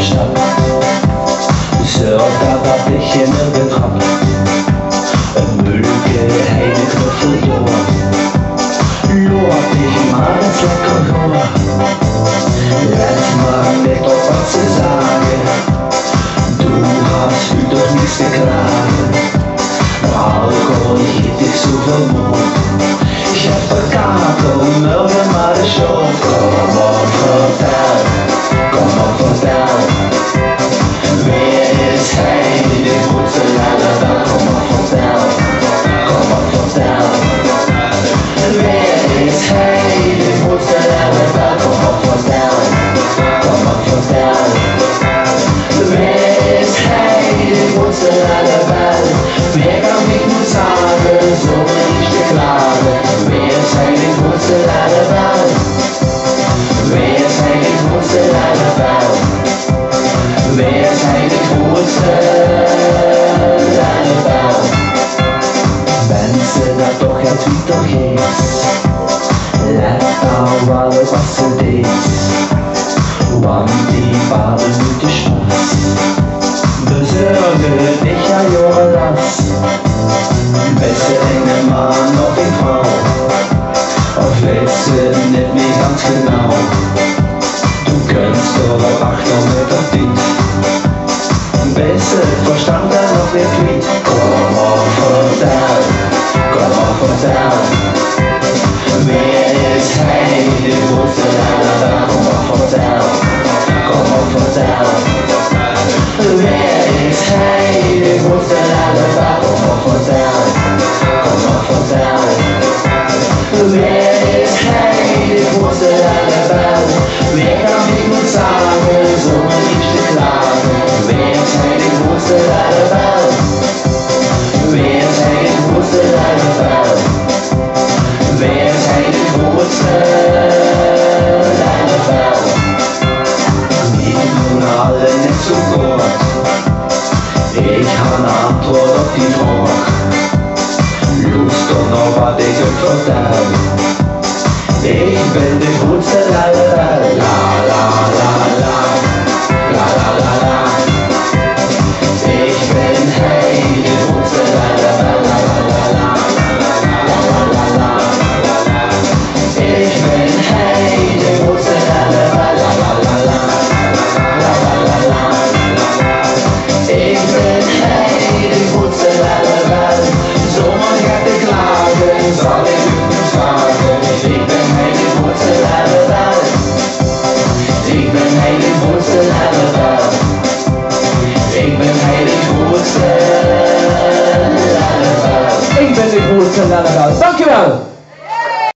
der Stadt. Zo, daar wat ik in de trap. Een moeilijke hele knuffel door. Loop ich mal das lecker door. Let mal nicht auf was sie sagen. Du hast doch nichts geklagen. Alkohol hielt dich so vermont. Ich hab verkackt und melde mal die Schuld. Komm on, vertel, komm on, vertel. Wer ist hey, die große Lalala? Komm on, vertel, komm on, vertel. Wer ist hey, die große Lalala? Komm on, vertel, komm on, vertel. Wer ist hey, die große Lalala? Wer kann mich nur sagen, so will ich dir klagen. Wer ist hey, die große Lalala? Wer ist hey, die große Lalala? Wer ist hey, die große Lalala? Wenn sie da doch jetzt wieder geht, lässt auch alles was sie ist. Want die baden mit de Spaß. Besorge dich ja Jonas. Beste enge Mann auf den Frau. Auf letzte nicht mehr ganz genau. Du kannst doch Achtung mit auf dich. Besser verstanden auf den Tweet. Komm auf vertel, komm auf vertel. Wer ist hey, die große Lalala? Komm auf vertel, komm auf vertel. Wer ist hey, die große Lalala? Komm auf vertel, komm auf vertel. Wer ist hey, die große Lalala? Wer kann mich nur sagen, so will ich dir klagen. Wer ist hey, die große Lalala? Wer ist hey, die große Lalala? Wer ist hey, die große Lalala? Nicht nun alle nicht so gut. Ich habe eine Antwort auf die Frage. Lust doch noch was ich euch vertell. Ich bin die große Lalala. La la la la, la la la la. Ich bin hey, die große Lalala. La la la la, la la la la. Ich bin hey, die große Lalala. La la la la, la la la la. Ich bin hey, die große Lalala. So man kann dich klagen, soll ich nicht sagen. Ich bin hey, die große Lalala. Ich bin hey, die große Lalala. Ich bin hey, die große Lalala. Ich bin die große Lalala.